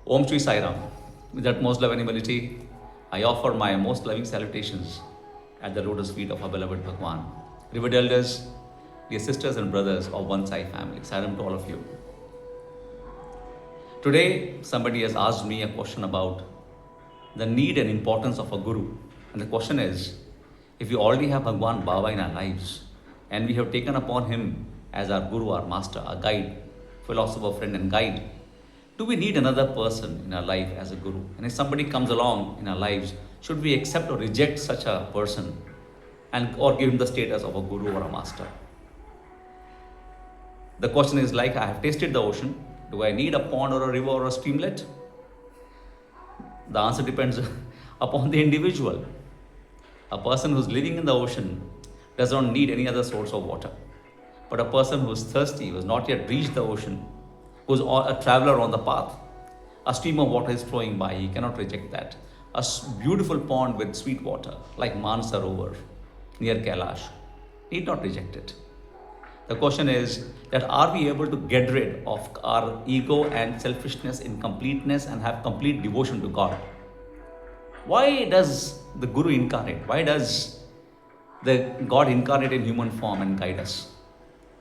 Om Shri Sai Ram. With utmost love and humility, I offer my most loving salutations at the lotus feet of our beloved Bhagwan. Revered elders, dear sisters and brothers of One Sai family, Sai Ram to all of you. Today, somebody has asked me a question about the need and importance of a guru. And the question is, if we already have Bhagwan Baba in our lives, and we have taken upon him as our guru, our master, our guide, philosopher, friend, and guide, do we need another person in our life as a guru? And if somebody comes along in our lives, should we accept or reject such a person and or give him the status of a guru or a master? The question is like, I have tasted the ocean. Do I need a pond or a river or a streamlet? The answer depends upon the individual. A person who's living in the ocean does not need any other source of water. But a person who is thirsty, who has not yet reached the ocean, who's a traveler on the path, a stream of water is flowing by, he cannot reject that. A beautiful pond with sweet water, like Mansarovar near Kailash, need not reject it. The question is that are we able to get rid of our ego and selfishness in completeness and have complete devotion to God? Why does the Guru incarnate? Why does the God incarnate in human form and guide us?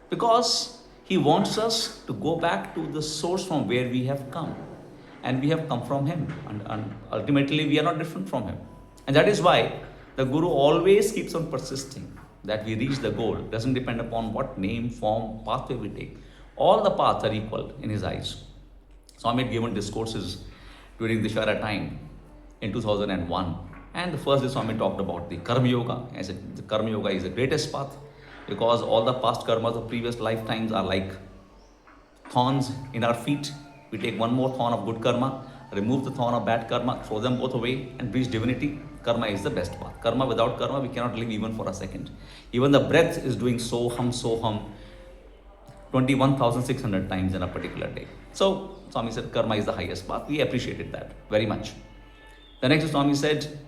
Because he wants us to go back to the source from where we have come. And we have come from him. And ultimately we are not different from him. And that is why the Guru always keeps on persisting that we reach the goal. It doesn't depend upon what name, form, pathway we take. All the paths are equal in his eyes. Swami had given discourses during the Shara time in 2001. And the first day Swami talked about the Karma Yoga. I said the Karma Yoga is the greatest path because all the past karmas of previous lifetimes are like thorns in our feet. We take one more thorn of good karma, remove the thorn of bad karma, throw them both away and reach divinity. Karma is the best path. Karma, without karma, we cannot live even for a second. Even the breath is doing so hum 21,600 times in a particular day. So Swami said karma is the highest path. We appreciated that very much. The next Swami said,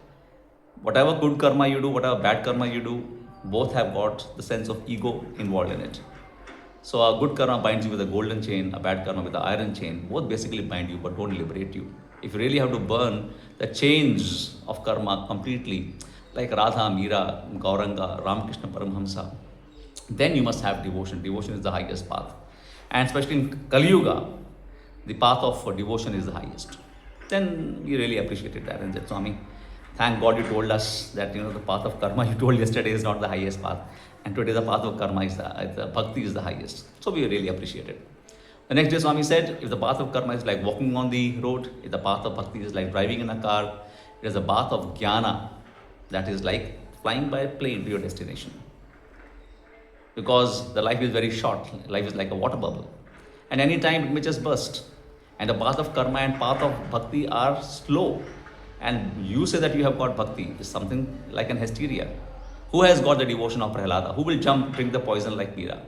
whatever good karma you do, whatever bad karma you do, both have got the sense of ego involved in it. So a good karma binds you with a golden chain, a bad karma with the iron chain. Both basically bind you but don't liberate you. If you really have to burn the chains of karma completely, like Radha, Meera, Gauranga, Ramakrishna Paramhamsa, then you must have devotion. Devotion is the highest path. And especially in Kali Yuga, the path of devotion is the highest. Then we really appreciated that and said, Swami, thank God you told us that the path of karma you told yesterday is not the highest path. And today the path of karma is the bhakti is the highest. So we really appreciate it. The next day Swami said, if the path of karma is like walking on the road, if the path of bhakti is like driving in a car, it is the path of jnana that is like flying by a plane to your destination. Because the life is very short, life is like a water bubble. And any time it may just burst. And the path of karma and path of bhakti are slow. And you say that you have got bhakti is something like an hysteria. Who has got the devotion of Prahlada? Who will drink the poison like Meera?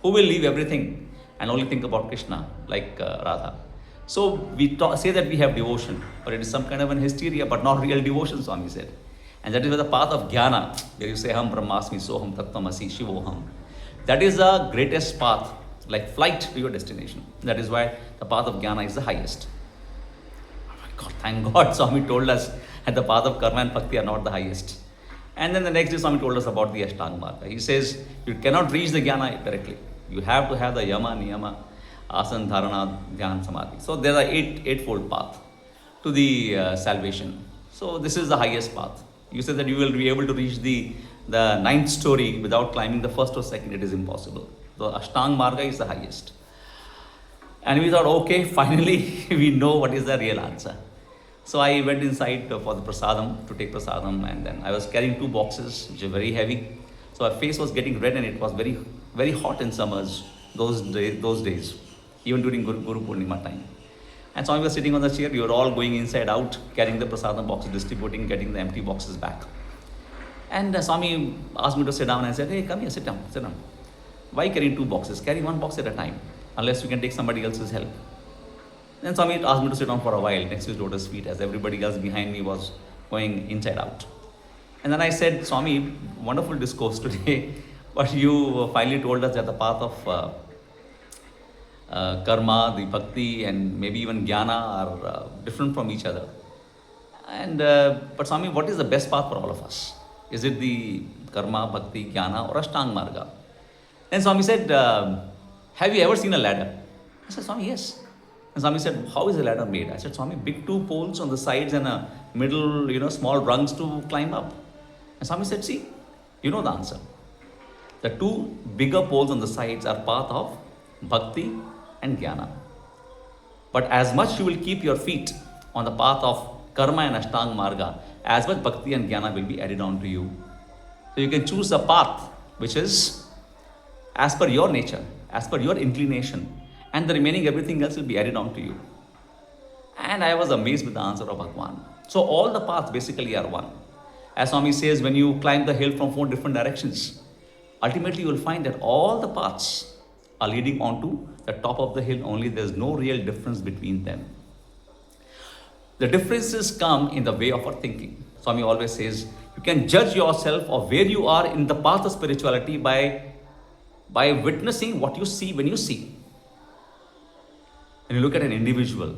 Who will leave everything and only think about Krishna like Radha? So we say that we have devotion, but it is some kind of an hysteria, but not real devotion, Swami said. And that is where the path of jnana, where you say Ham Brahmasmi Soham Tattvamasi Shivoham. That is the greatest path, like flight to your destination. That is why the path of jnana is the highest. Oh my God, thank God Swami told us that the path of karma and bhakti are not the highest. And then the next day Swami told us about the Ashtanga Marga. He says, you cannot reach the jnana directly. You have to have the yama, niyama, asana, dharana, dhyan, samadhi. So there are eightfold path to the salvation. So this is the highest path. You said that you will be able to reach the ninth story without climbing the first or second. It is impossible. The Ashtanga Marga is the highest. And we thought, okay, finally we know what is the real answer. So I went inside for the prasadam, to take prasadam, and then I was carrying 2 boxes, which are very heavy. So my face was getting red and it was very, very hot in summers, those days, even during Guru Purnima time. And Swami was sitting on the chair, we were all going inside out, carrying the prasadam boxes, distributing, getting the empty boxes back. And Swami asked me to sit down and I said, hey, come here, sit down. Why carrying 2 boxes? Carry 1 box at a time, unless you can take somebody else's help. Then Swami asked me to sit down for a while next to his lotus feet as everybody else behind me was going inside out. And then I said, Swami, wonderful discourse today, but you finally told us that the path of karma, the bhakti, and maybe even jnana are different from each other. And but Swami, what is the best path for all of us? Is it the karma, bhakti, jnana, or ashtanga marga? Then Swami said, have you ever seen a ladder? I said, Swami, yes. And Swami said, how is a ladder made? I said, Swami, big two poles on the sides and a middle, small rungs to climb up. And Swami said, see, you know the answer. The two bigger poles on the sides are path of bhakti and jnana. But as much you will keep your feet on the path of karma and ashtanga marga, as much bhakti and jnana will be added on to you. So you can choose a path which is as per your nature, as per your inclination, and the remaining everything else will be added on to you. And I was amazed with the answer of Bhagwan. So all the paths basically are one. As Swami says, when you climb the hill from 4 different directions, ultimately you will find that all the paths are leading onto the top of the hill only. There's no real difference between them. The differences come in the way of our thinking. Swami always says, you can judge yourself of where you are in the path of spirituality by witnessing what you see when you see. When you look at an individual,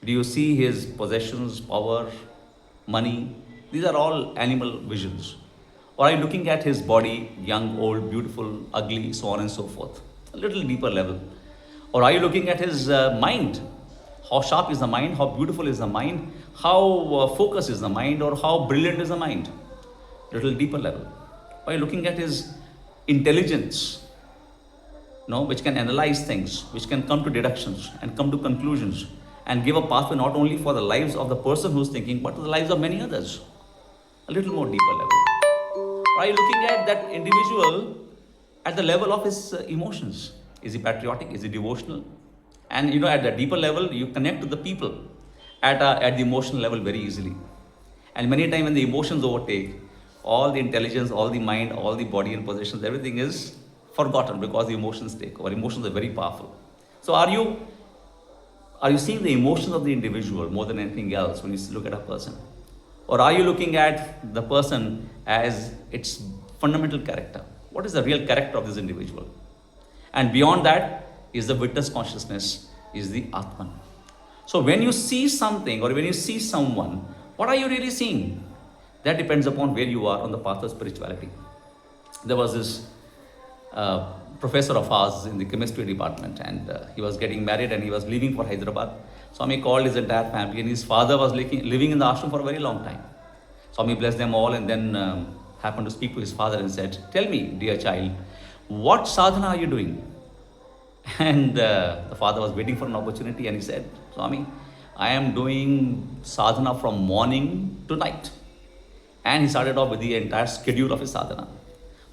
do you see his possessions, power, money? These are all animal visions. Or are you looking at his body, young, old, beautiful, ugly, so on and so forth? A little deeper level. Or are you looking at his mind? How sharp is the mind? How beautiful is the mind? How focused is the mind? Or how brilliant is the mind? Little deeper level. Or are you looking at his intelligence? Which can analyze things, which can come to deductions and come to conclusions and give a pathway not only for the lives of the person who's thinking, but to the lives of many others. A little more deeper level. Are you looking at that individual at the level of his emotions? Is he patriotic? Is he devotional? And at the deeper level, you connect to the people at the emotional level very easily. And many times when the emotions overtake, all the intelligence, all the mind, all the body and possessions, everything is forgotten because the emotions take over. Emotions are very powerful. So are you seeing the emotions of the individual more than anything else when you look at a person? Or are you looking at the person as its fundamental character? What is the real character of this individual? And beyond that is the witness consciousness, is the Atman. So when you see something or when you see someone, what are you really seeing? That depends upon where you are on the path of spirituality. There was this professor of ours in the chemistry department, and he was getting married and he was leaving for Hyderabad. Swami called his entire family, and his father was living in the ashram for a very long time. Swami blessed them all and then happened to speak to his father and said, tell me, dear child, what sadhana are you doing? And the father was waiting for an opportunity and he said, Swami, I am doing sadhana from morning to night. And he started off with the entire schedule of his sadhana.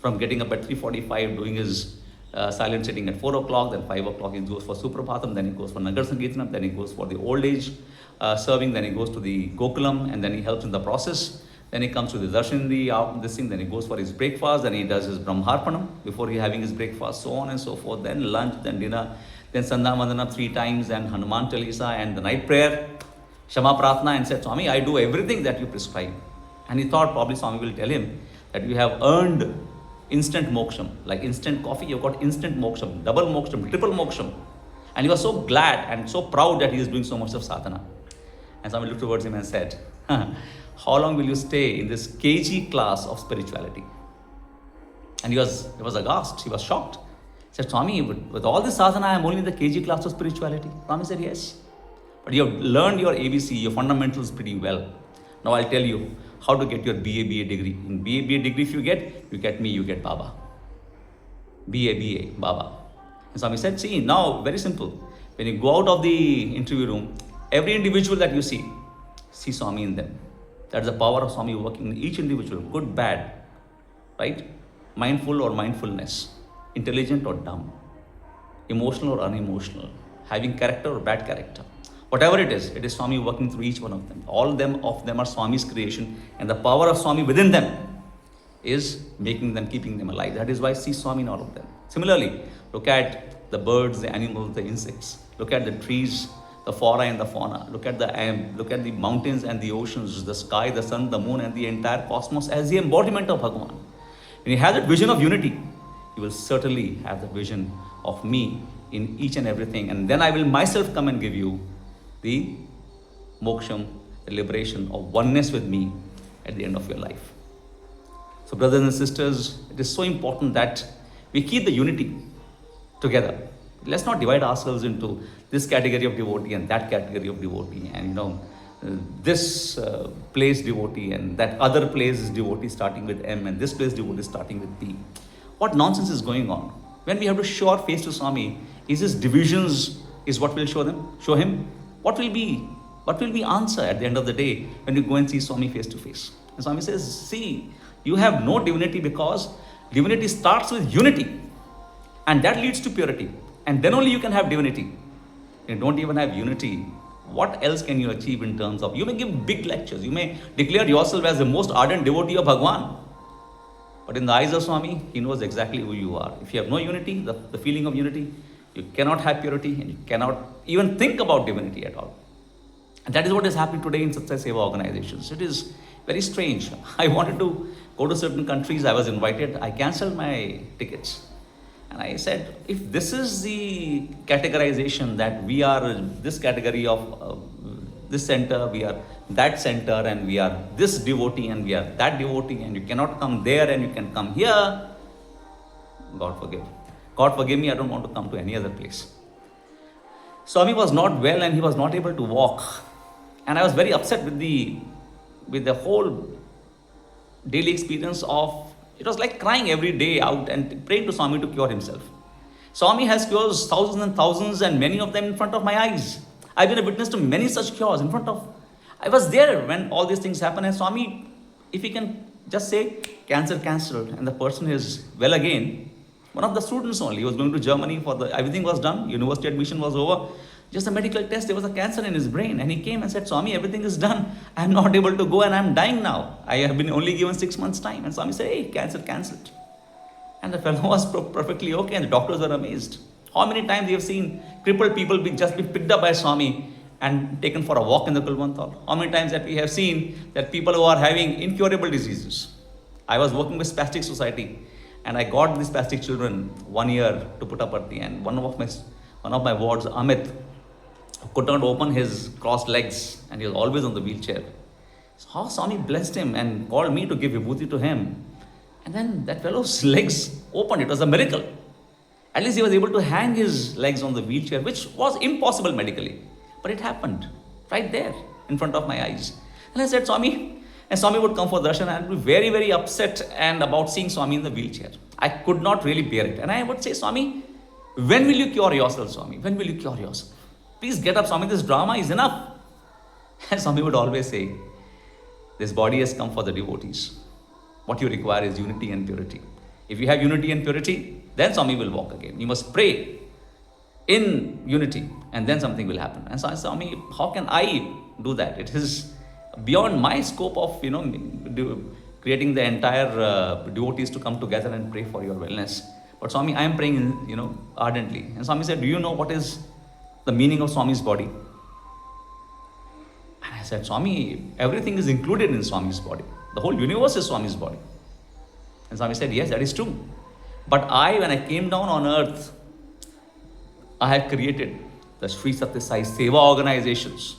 From getting up at 3:45, doing his silent sitting at 4 o'clock, then 5 o'clock he goes for Suprabhatam, then he goes for Nagar Sankirtanam, then he goes for the old age serving, then he goes to the Gokulam, and then he helps in the process. Then he comes to the darshan, then he goes for his breakfast, then he does his Brahmarpanam before he having his breakfast, so on and so forth. Then lunch, then dinner, then Sandhya Vandana 3 times, and Hanuman Chalisa, and the night prayer, Shama Pratna, and said, Swami, I do everything that you prescribe. And he thought probably Swami will tell him that you have earned instant moksham, like instant coffee, you've got instant moksham, double moksham, triple moksham. And he was so glad and so proud that he is doing so much of sadhana. And Swami looked towards him and said, how long will you stay in this KG class of spirituality? And he was aghast, he was shocked. He said, Swami, with all this sadhana, I am only in the KG class of spirituality. Swami said, yes. But you have learned your ABC, your fundamentals pretty well. Now I'll tell you how to get your BA degree. In BA degree, if you get me, you get Baba. BA, Baba. And Swami said, see, now, very simple. When you go out of the interview room, every individual that you see Swami in them. That's the power of Swami working in each individual, good, bad, right? Mindful or mindfulness, intelligent or dumb, emotional or unemotional, having character or bad character. Whatever it is Swami working through each one of them. All of them are Swami's creation, and the power of Swami within them is making them, keeping them alive. That is why see Swami in all of them. Similarly, look at the birds, the animals, the insects. Look at the trees, the flora and the fauna. Look at the mountains and the oceans, the sky, the sun, the moon, and the entire cosmos as the embodiment of Bhagavan. When you have that vision of unity, you will certainly have the vision of me in each and everything, and then I will myself come and give you the moksham, the liberation of oneness with me at the end of your life. So, brothers and sisters, it is so important that we keep the unity together. Let's not divide ourselves into this category of devotee and that category of devotee, and this place devotee and that other place is devotee starting with M, and this place devotee starting with P. What nonsense is going on? When we have to show our face to Swami, is his divisions is what will show him? What will be answer at the end of the day when you go and see Swami face to face? And Swami says, see, you have no divinity because divinity starts with unity, and that leads to purity, and then only you can have divinity. You don't even have unity. What else can you achieve in terms of, you may give big lectures, you may declare yourself as the most ardent devotee of Bhagwan, but in the eyes of Swami, he knows exactly who you are. If you have no unity, the feeling of unity, you cannot have purity, and you cannot even think about divinity at all. And that is what is happening today in Satsai Seva organizations. It is very strange. I wanted to go to certain countries. I was invited. I cancelled my tickets. And I said, if this is the categorization that we are this category of this center, we are that center, and we are this devotee and we are that devotee, and you cannot come there and you can come here, God forgive. God forgive me, I don't want to come to any other place. Swami was not well and he was not able to walk. And I was very upset with the whole daily experience of, it was like crying every day out and praying to Swami to cure himself. Swami has cures thousands and thousands, and many of them in front of my eyes. I've been a witness to many such cures in front of, I was there when all these things happen, and Swami, if he can just say, cancer cancelled, and the person is well again. One of the students only, he was going to Germany everything was done, university admission was over, just a medical test, there was a cancer in his brain, and he came and said, Swami, everything is done, I am not able to go and I am dying now. I have been only given 6 months time. And Swami said, hey, cancer cancelled. And the fellow was perfectly okay, and the doctors were amazed. How many times we have seen crippled people just be picked up by Swami and taken for a walk in the Kulwanthal? How many times that we have seen that people who are having incurable diseases? I was working with Spastic Society, and I got these spastic children 1 year to Puttaparthi, and one of my wards, Amit, could not open his crossed legs, and he was always on the wheelchair. So how Swami blessed him and called me to give vibhuti to him. And then that fellow's legs opened. It was a miracle. At least he was able to hang his legs on the wheelchair, which was impossible medically. But it happened right there in front of my eyes. And I said, Swami, and Swami would come for darshan, and I would be very, very upset and about seeing Swami in the wheelchair. I could not really bear it. And I would say, Swami, when will you cure yourself, Swami? When will you cure yourself? Please get up, Swami, this drama is enough. And Swami would always say, this body has come for the devotees. What you require is unity and purity. If you have unity and purity, then Swami will walk again. You must pray in unity, and then something will happen. And so I said, Swami, how can I do that? It is beyond my scope of, creating the entire devotees to come together and pray for your wellness. But Swami, I am praying, ardently. And Swami said, do you know what is the meaning of Swami's body? And I said, Swami, everything is included in Swami's body. The whole universe is Swami's body. And Swami said, yes, that is true. But when I came down on earth, I have created the Sri Satya Sai Seva organizations.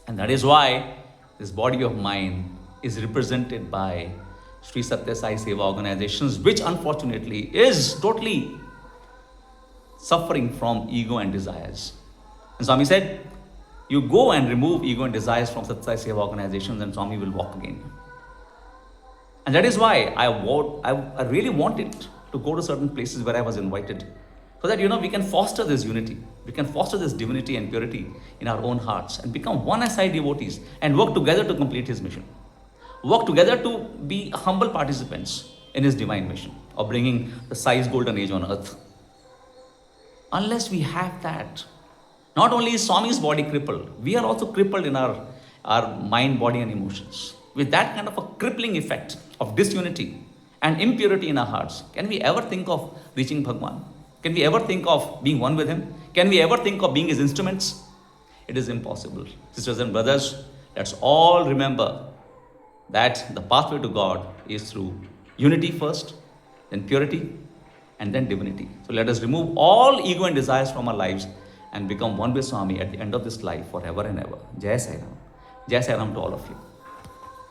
And that is why this body of mine is represented by Sri Satya Sai Seva organizations, which unfortunately is totally suffering from ego and desires. And Swami said, you go and remove ego and desires from Satya Sai Seva organizations, and Swami will walk again. And that is why I really wanted to go to certain places where I was invited, so that we can foster this unity, we can foster this divinity and purity in our own hearts, and become one SI devotees and work together to complete his mission. Work together to be humble participants in his divine mission of bringing the Sai's golden age on earth. Unless we have that, not only is Swami's body crippled, we are also crippled in our mind, body and emotions. With that kind of a crippling effect of disunity and impurity in our hearts, can we ever think of reaching Bhagwan? Can we ever think of being one with him? Can we ever think of being his instruments? It is impossible. Sisters and brothers, let's all remember that the pathway to God is through unity first, then purity, and then divinity. So let us remove all ego and desires from our lives and become one with Swami at the end of this life forever and ever. Jai Sai Ram. Jai Sai Ram to all of you.